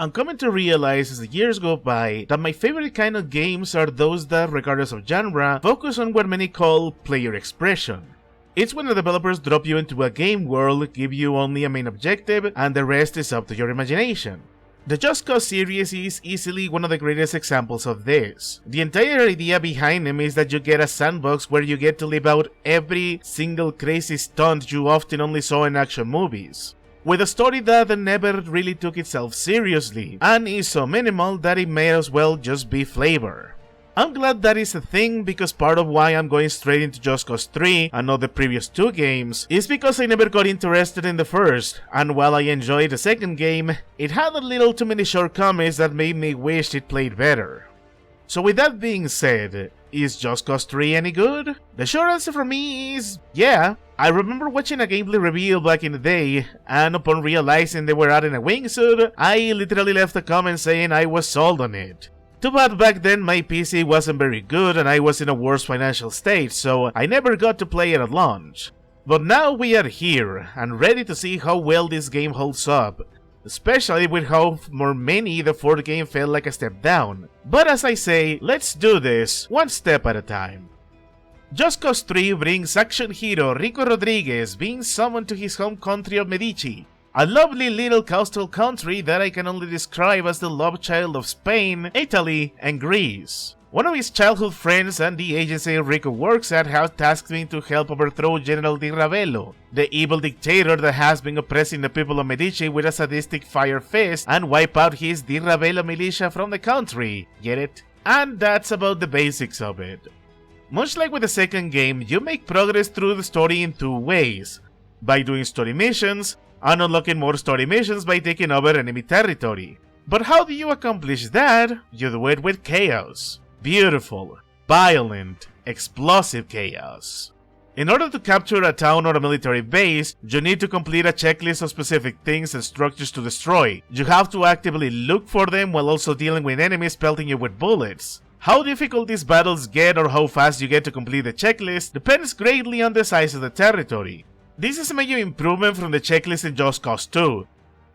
I'm coming to realize as the years go by that my favorite kind of games are those that, regardless of genre, focus on what many call player expression. It's when the developers drop you into a game world, give you only a main objective, and the rest is up to your imagination. The Just Cause series is easily one of the greatest examples of this. The entire idea behind them is that you get a sandbox where you get to live out every single crazy stunt you often only saw in action movies, with a story that never really took itself seriously, and is so minimal that it may as well just be flavor. I'm glad that is a thing, because part of why I'm going straight into Just Cause 3 and not the previous two games is because I never got interested in the first, and while I enjoyed the second game, it had a little too many shortcomings that made me wish it played better. So with that being said, is Just Cause 3 any good? The short answer for me is yeah. I remember watching a gameplay reveal back in the day, and upon realizing they were adding a wingsuit, I literally left a comment saying I was sold on it. Too bad back then my PC wasn't very good and I was in a worse financial state, so I never got to play it at launch. But now we are here, and ready to see how well this game holds up, especially with how for many the fourth game felt like a step down. But as I say, let's do this one step at a time. Just Cause 3 brings action hero Rico Rodriguez being summoned to his home country of Medici, a lovely little coastal country that I can only describe as the love child of Spain, Italy, and Greece. One of his childhood friends and the agency Rico works at have tasked me to help overthrow General Di Ravello, the evil dictator that has been oppressing the people of Medici with a sadistic fire fist, and wipe out his Di Ravello militia from the country. Get it? And that's about the basics of it. Much like with the second game, you make progress through the story in two ways: by doing story missions, and unlocking more story missions by taking over enemy territory. But how do you accomplish that? You do it with chaos. Beautiful, violent, explosive chaos. In order to capture a town or a military base, you need to complete a checklist of specific things and structures to destroy. You have to actively look for them while also dealing with enemies pelting you with bullets. How difficult these battles get or how fast you get to complete the checklist depends greatly on the size of the territory. This is a major improvement from the checklist in Just Cause 2.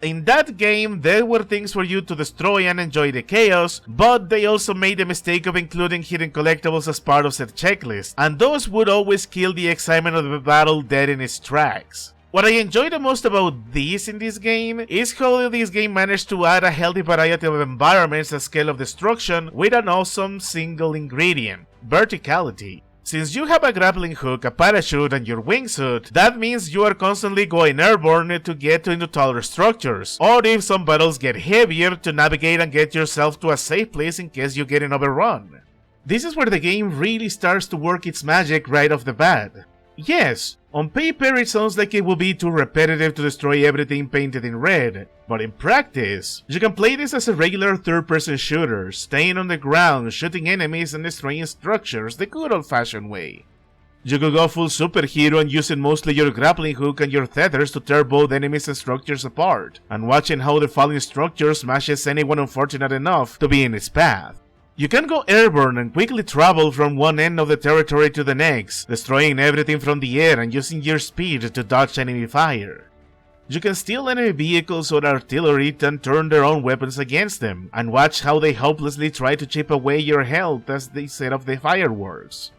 In that game, there were things for you to destroy and enjoy the chaos, but they also made the mistake of including hidden collectibles as part of said checklist, and those would always kill the excitement of the battle dead in its tracks. What I enjoy the most about this in this game is how this game managed to add a healthy variety of environments and scale of destruction with an awesome single ingredient: verticality. Since you have a grappling hook, a parachute, and your wingsuit, that means you are constantly going airborne to get into taller structures, or if some battles get heavier, to navigate and get yourself to a safe place in case you get overrun. This is where the game really starts to work its magic right off the bat. Yes, on paper it sounds like it would be too repetitive to destroy everything painted in red, but in practice, you can play this as a regular third-person shooter, staying on the ground, shooting enemies and destroying structures the good old-fashioned way. You could go full superhero and using mostly your grappling hook and your tethers to tear both enemies and structures apart, and watching how the falling structure smashes anyone unfortunate enough to be in its path. You can go airborne and quickly travel from one end of the territory to the next, destroying everything from the air and using your speed to dodge enemy fire. You can steal enemy vehicles or artillery and turn their own weapons against them, and watch how they hopelessly try to chip away your health as they set off the fireworks.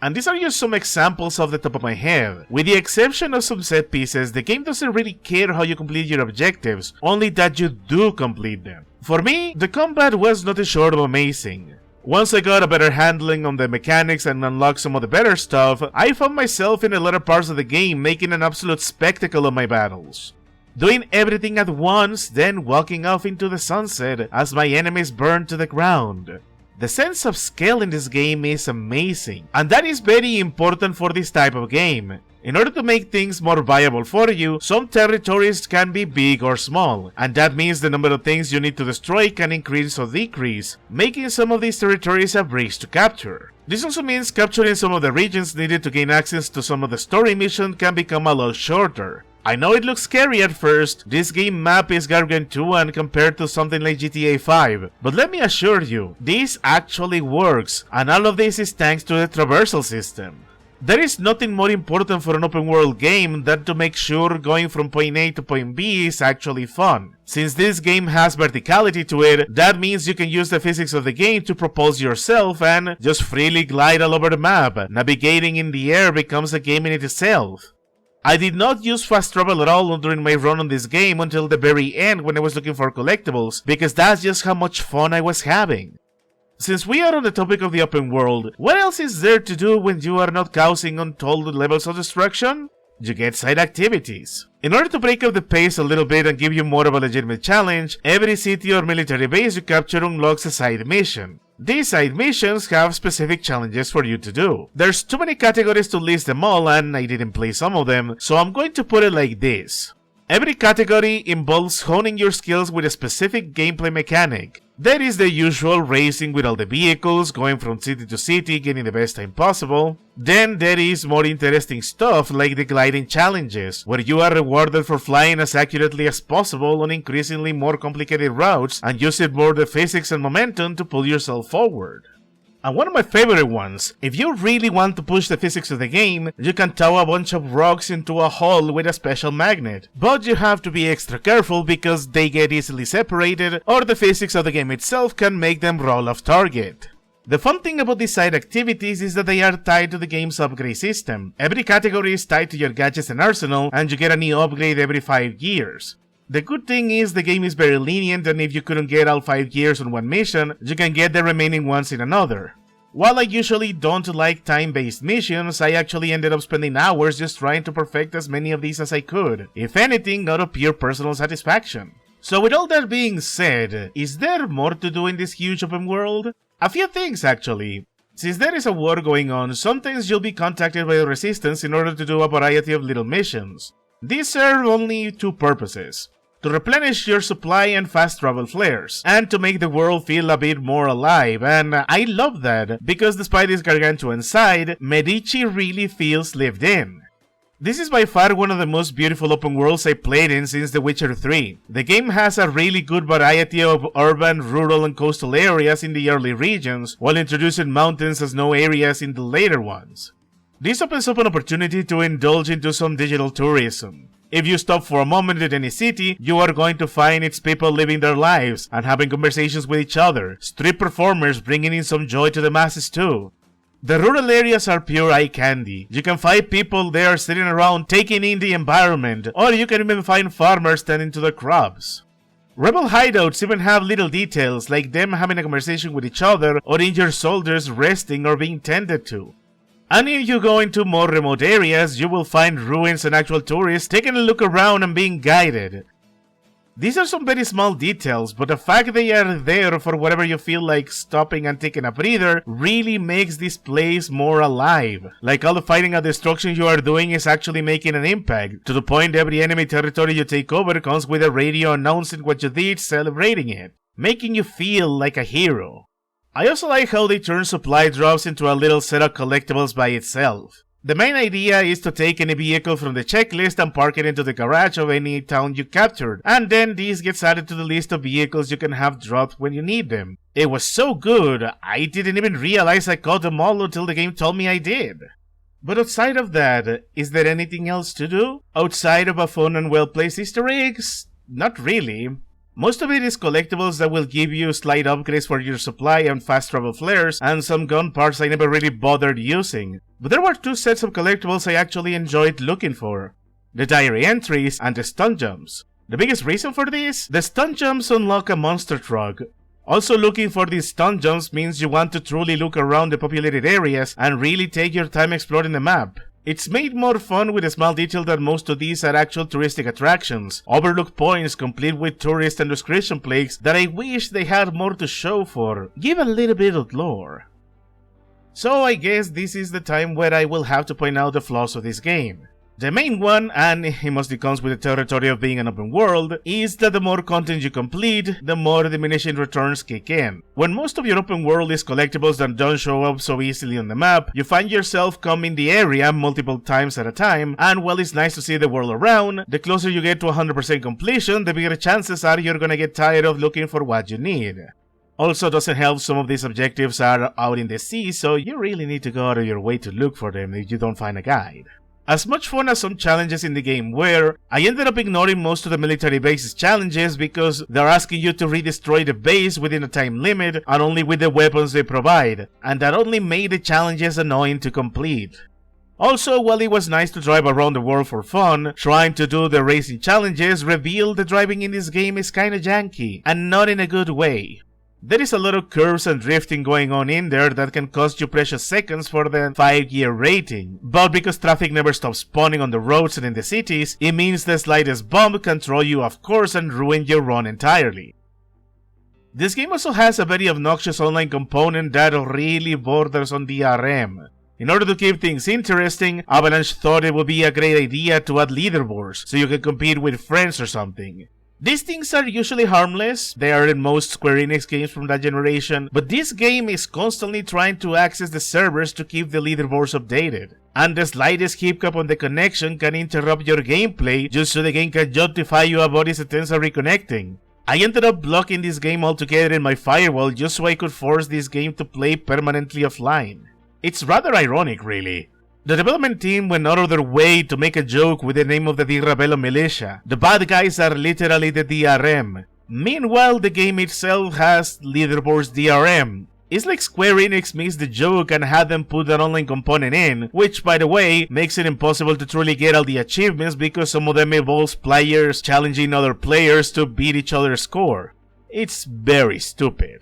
And these are just some examples off the top of my head. With the exception of some set pieces, the game doesn't really care how you complete your objectives, only that you do complete them. For me, the combat was nothing short of amazing. Once I got a better handling on the mechanics and unlocked some of the better stuff, I found myself in the later parts of the game making an absolute spectacle of my battles. Doing everything at once, then walking off into the sunset as my enemies burned to the ground. The sense of scale in this game is amazing, and that is very important for this type of game. In order to make things more viable for you, some territories can be big or small, and that means the number of things you need to destroy can increase or decrease, making some of these territories a breeze to capture. This also means capturing some of the regions needed to gain access to some of the story missions can become a lot shorter. I know it looks scary at first, this game map is gargantuan compared to something like GTA 5, but let me assure you, this actually works, and all of this is thanks to the traversal system. There is nothing more important for an open world game than to make sure going from point A to point B is actually fun. Since this game has verticality to it, that means you can use the physics of the game to propulse yourself and just freely glide all over the map. Navigating in the air becomes a game in itself. I did not use fast travel at all during my run on this game until the very end when I was looking for collectibles, because that's just how much fun I was having. Since we are on the topic of the open world, what else is there to do when you are not causing untold levels of destruction? You get side activities. In order to break up the pace a little bit and give you more of a legitimate challenge, every city or military base you capture unlocks a side mission. These side missions have specific challenges for you to do. There's too many categories to list them all, and I didn't play some of them, so I'm going to put it like this. Every category involves honing your skills with a specific gameplay mechanic. There is the usual racing with all the vehicles, going from city to city, getting the best time possible. Then there is more interesting stuff like the gliding challenges, where you are rewarded for flying as accurately as possible on increasingly more complicated routes and using more the physics and momentum to pull yourself forward. And one of my favorite ones, if you really want to push the physics of the game, you can tow a bunch of rocks into a hole with a special magnet. But you have to be extra careful because they get easily separated, or the physics of the game itself can make them roll off target. The fun thing about these side activities is that they are tied to the game's upgrade system. Every category is tied to your gadgets and arsenal, and you get a new upgrade every 5 years. The good thing is the game is very lenient, and if you couldn't get all 5 years on one mission, you can get the remaining ones in another. While I usually don't like time-based missions, I actually ended up spending hours just trying to perfect as many of these as I could, if anything out of pure personal satisfaction. So with all that being said, is there more to do in this huge open world? A few things actually. Since there is a war going on, sometimes you'll be contacted by the Resistance in order to do a variety of little missions. These serve only two purposes: to replenish your supply and fast travel flares, and to make the world feel a bit more alive, and I love that, because despite its gargantuan size, Medici really feels lived in. This is by far one of the most beautiful open worlds I played in since The Witcher 3. The game has a really good variety of urban, rural, and coastal areas in the early regions, while introducing mountains and snow areas in the later ones. This opens up an opportunity to indulge into some digital tourism. If you stop for a moment at any city, you are going to find its people living their lives and having conversations with each other, street performers bringing in some joy to the masses too. The rural areas are pure eye candy. You can find people there sitting around taking in the environment, or you can even find farmers tending to their crops. Rebel hideouts even have little details like them having a conversation with each other or injured soldiers resting or being tended to. And if you go into more remote areas, you will find ruins and actual tourists taking a look around and being guided. These are some very small details, but the fact they are there for whatever you feel like stopping and taking a breather really makes this place more alive. Like all the fighting and destruction you are doing is actually making an impact, to the point every enemy territory you take over comes with a radio announcing what you did, celebrating it, making you feel like a hero. I also like how they turn supply drops into a little set of collectibles by itself. The main idea is to take any vehicle from the checklist and park it into the garage of any town you captured, and then this gets added to the list of vehicles you can have dropped when you need them. It was so good, I didn't even realize I caught them all until the game told me I did. But outside of that, is there anything else to do? Outside of a fun and well-placed Easter eggs? Not really. Most of it is collectibles that will give you slight upgrades for your supply and fast travel flares, and some gun parts I never really bothered using. But there were two sets of collectibles I actually enjoyed looking for: the diary entries and the stun jumps. The biggest reason for this? The stun jumps unlock a monster truck. Also, looking for these stun jumps means you want to truly look around the populated areas and really take your time exploring the map. It's made more fun with a small detail that most of these are actual touristic attractions, overlooked points complete with tourist and description plaques that I wish they had more to show for. Give a little bit of lore. So I guess this is the time where I will have to point out the flaws of this game. The main one, and it mostly comes with the territory of being an open world, is that the more content you complete, the more diminishing returns kick in. When most of your open world is collectibles that don't show up so easily on the map, you find yourself combing the area multiple times at a time, and while it's nice to see the world around, the closer you get to 100% completion, the bigger chances are you're gonna get tired of looking for what you need. Also doesn't help some of these objectives are out in the sea, so you really need to go out of your way to look for them if you don't find a guide. As much fun as some challenges in the game were, I ended up ignoring most of the military bases challenges because they're asking you to re-destroy the base within a time limit and only with the weapons they provide, and that only made the challenges annoying to complete. Also, while it was nice to drive around the world for fun, trying to do the racing challenges revealed the driving in this game is kinda janky, and not in a good way. There is a lot of curves and drifting going on in there that can cost you precious seconds for the 5-year rating, but because traffic never stops spawning on the roads and in the cities, it means the slightest bump can throw you off course and ruin your run entirely. This game also has a very obnoxious online component that really borders on DRM. In order to keep things interesting, Avalanche thought it would be a great idea to add leaderboards, so you can compete with friends or something. These things are usually harmless, they are in most Square Enix games from that generation, but this game is constantly trying to access the servers to keep the leaderboards updated. And the slightest hiccup on the connection can interrupt your gameplay just so the game can justify you about its attempts at reconnecting. I ended up blocking this game altogether in my firewall just so I could force this game to play permanently offline. It's rather ironic, really. The development team went out of their way to make a joke with the name of the Di Ravello militia. The bad guys are literally the DRM. Meanwhile, the game itself has leaderboards DRM. It's like Square Enix missed the joke and had them put an online component in, which by the way, makes it impossible to truly get all the achievements because some of them involves players challenging other players to beat each other's score. It's very stupid.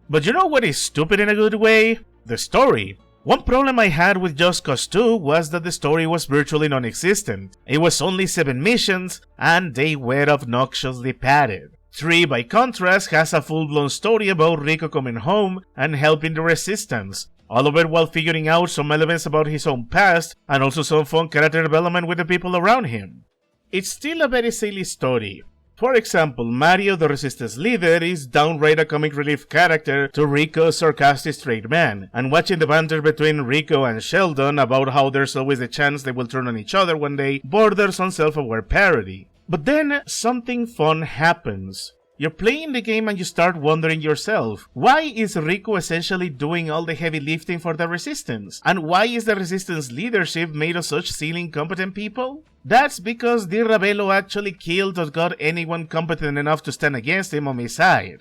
But you know what is stupid in a good way? The story. One problem I had with Just Cause 2 was that the story was virtually non-existent. It was only 7 missions, and they were obnoxiously padded. 3, by contrast, has a full-blown story about Rico coming home and helping the Resistance, all of it while figuring out some elements about his own past, and also some fun character development with the people around him. It's still a very silly story. For example, Mario, the Resistance leader, is downright a comic relief character to Rico's sarcastic straight man, and watching the banter between Rico and Sheldon about how there's always a chance they will turn on each other one day borders on self-aware parody. But then, something fun happens. You're playing the game and you start wondering yourself, why is Rico essentially doing all the heavy lifting for the Resistance? And why is the Resistance leadership made of such silly incompetent people? That's because Di Ravello actually killed or got anyone competent enough to stand against him on his side.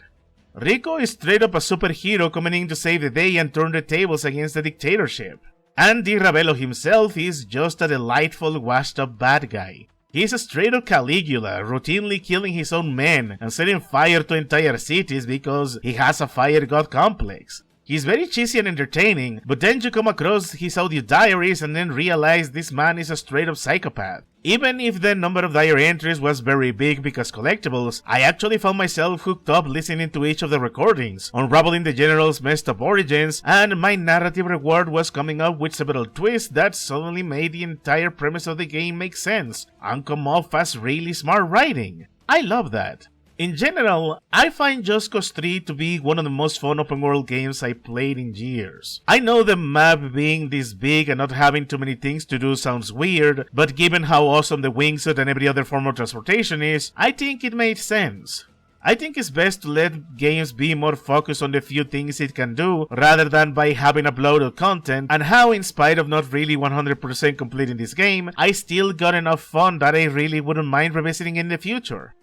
Rico is straight up a superhero coming in to save the day and turn the tables against the dictatorship. And Di Ravello himself is just a delightful washed up bad guy. He's a straight up Caligula, routinely killing his own men and setting fire to entire cities because he has a fire god complex. He's very cheesy and entertaining, but then you come across his audio diaries and then realize this man is a straight up psychopath. Even if the number of diary entries was very big because collectibles, I actually found myself hooked up listening to each of the recordings, unraveling the general's messed up origins, and my narrative reward was coming up with several twists that suddenly made the entire premise of the game make sense and come off as really smart writing. I love that. In general, I find Just Cause 3 to be one of the most fun open world games I played in years. I know the map being this big and not having too many things to do sounds weird, but given how awesome the wingsuit and every other form of transportation is, I think it made sense. I think it's best to let games be more focused on the few things it can do, rather than by having a bloat of content, and how in spite of not really 100% completing this game, I still got enough fun that I really wouldn't mind revisiting in the future.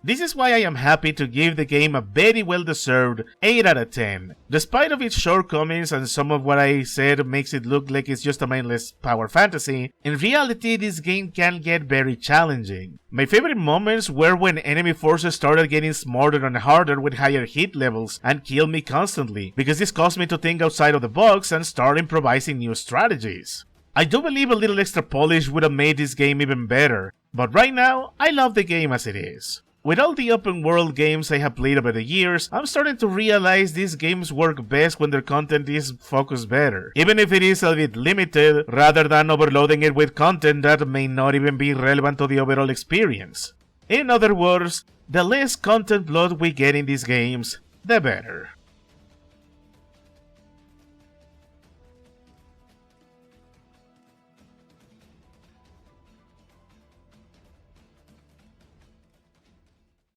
This is why I am happy to give the game a very well-deserved 8 out of 10. Despite of its shortcomings and some of what I said makes it look like it's just a mindless power fantasy, in reality this game can get very challenging. My favorite moments were when enemy forces started getting smarter and harder with higher hit levels and killed me constantly, because this caused me to think outside of the box and start improvising new strategies. I do believe a little extra polish would have made this game even better, but right now, I love the game as it is. With all the open world games I have played over the years, I'm starting to realize these games work best when their content is focused better, even if it is a bit limited, rather than overloading it with content that may not even be relevant to the overall experience. In other words, the less content bloat we get in these games, the better.